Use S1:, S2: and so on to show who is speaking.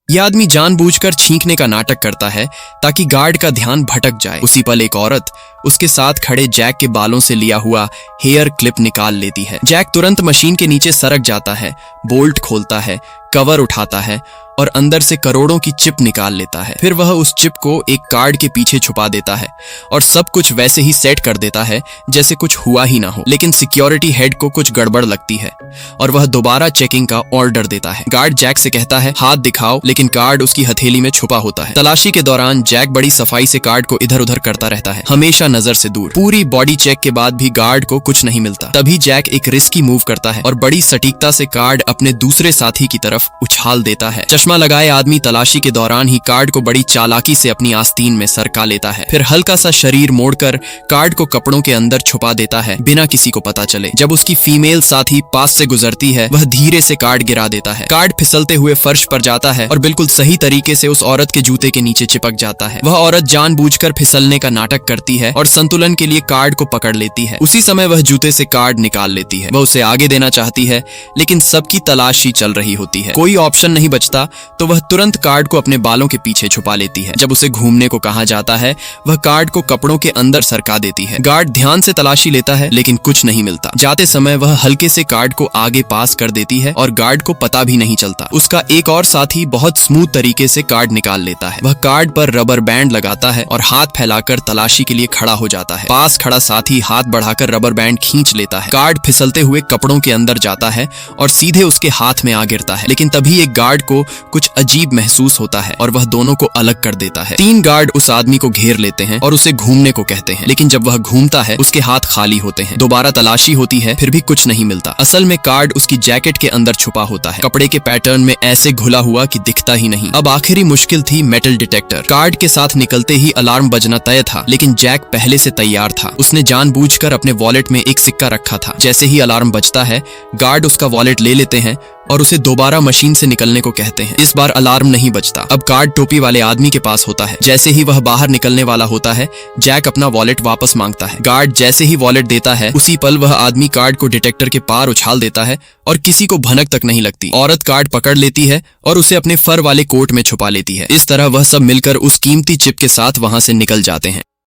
S1: यह आदमी जानबूझकर छींकने का नाटक करता है ताकि गार्ड का ध्यान भटक जाए। उसी पल एक औरत उसके साथ खड़े जैक के बालों से लिया हुआ हेयर क्लिप निकाल लेती है। जैक तुरंत मशीन के नीचे सरक जाता है, बोल्ट खोलता है, कवर उठाता है और अंदर से करोड़ों की चिप निकाल लेता है। फिर वह उस चिप को एक कार्ड के पीछे छुपा देता है और सब कुछ वैसे ही सेट कर देता है जैसे कुछ हुआ ही ना हो। लेकिन सिक्योरिटी हेड को कुछ गड़बड़ लगती है और वह दोबारा चेकिंग का ऑर्डर देता है। गार्ड जैक से कहता है हाथ दिखाओ, लेकिन कार्ड उसकी हथेली में छुपा होता है। तलाशी के दौरान जैक बड़ी सफाई से कार्ड को इधर उधर करता रहता है, हमेशा नजर से दूर। पूरी बॉडी चेक के बाद भी गार्ड को कुछ नहीं मिलता। तभी जैक एक रिस्की मूव करता है और बड़ी सटीकता से कार्ड अपने दूसरे साथी की तरफ उछाल देता है। चश्मा लगाए आदमी तलाशी के दौरान ही कार्ड को बड़ी चालाकी से अपनी आस्तीन में सरका लेता है। फिर हल्का सा शरीर मोड़कर कार्ड को कपड़ों के अंदर छुपा देता है बिना किसी को पता चले। जब उसकी फीमेल साथी पास से गुजरती है, वह धीरे से कार्ड गिरा देता है। कार्ड फिसलते हुए फर्श पर जाता है और बिल्कुल सही तरीके से उस औरत के जूते के नीचे चिपक जाता है। वह औरत जानबूझकर फिसलने का नाटक करती है और संतुलन के लिए कार्ड को पकड़ लेती है। उसी समय वह जूते से कार्ड निकाल लेती है। वह उसे आगे देना चाहती है, लेकिन सबकी तलाशी चल रही होती है। कोई ऑप्शन नहीं बचता तो वह तुरंत कार्ड को अपने बालों के पीछे छुपा लेती है। जब उसे घूमने को कहा जाता है, वह कार्ड को कपड़ों के अंदर सरका देती है। गार्ड ध्यान से तलाशी लेता है, लेकिन कुछ नहीं मिलता। जाते समय वह हल्के से कार्ड को आगे पास कर देती है और गार्ड को पता भी नहीं चलता। उसका एक और साथी बहुत स्मूथ तरीके से कार्ड निकाल लेता है। वह कार्ड पर रबर बैंड लगाता है और हाथ फैलाकर तलाशी के लिए खड़ा हो जाता है। पास खड़ा साथी हाथ बढ़ाकर रबर बैंड खींच लेता है। कार्ड फिसलते हुए कपड़ों के अंदर जाता है और सीधे उसके हाथ में आ गिरता है। लेकिन तभी एक गार्ड को कुछ अजीब महसूस होता है और वह दोनों को अलग कर देता है। 3 गार्ड उस आदमी को घेर लेते हैं और उसे घूमने को कहते हैं, लेकिन जब वह घूमता है उसके हाथ खाली होते हैं। दोबारा तलाशी होती है, फिर भी कुछ नहीं मिलता। असल में कार्ड उसकी जैकेट के अंदर छुपा होता है, कपड़े के पैटर्न में ऐसे घुला हुआ कि दिखता ही नहीं। अब आखिरी मुश्किल थी मेटल डिटेक्टर। कार्ड के साथ निकलते ही अलार्म बजना तय था, लेकिन जैक पहले से तैयार था। उसने जानबूझकर अपने वॉलेट में एक सिक्का रखा था। जैसे ही अलार्म बजता है, गार्ड उसका वॉलेट ले लेते हैं और उसे दोबारा मशीन से निकलने को कहते हैं। इस बार अलार्म नहीं बजता। अब कार्ड टोपी वाले आदमी के पास होता है। जैसे ही वह बाहर निकलने वाला होता है, जैक अपना वॉलेट वापस मांगता है। गार्ड जैसे ही वॉलेट देता है, उसी पल वह आदमी कार्ड को डिटेक्टर के पार उछाल देता है और किसी को भनक तक नहीं लगती। औरत कार्ड पकड़ लेती है और उसे अपने फर वाले कोट में छुपा लेती है। इस तरह वह सब मिलकर उस कीमती चिप के साथ वहां से निकल जाते हैं।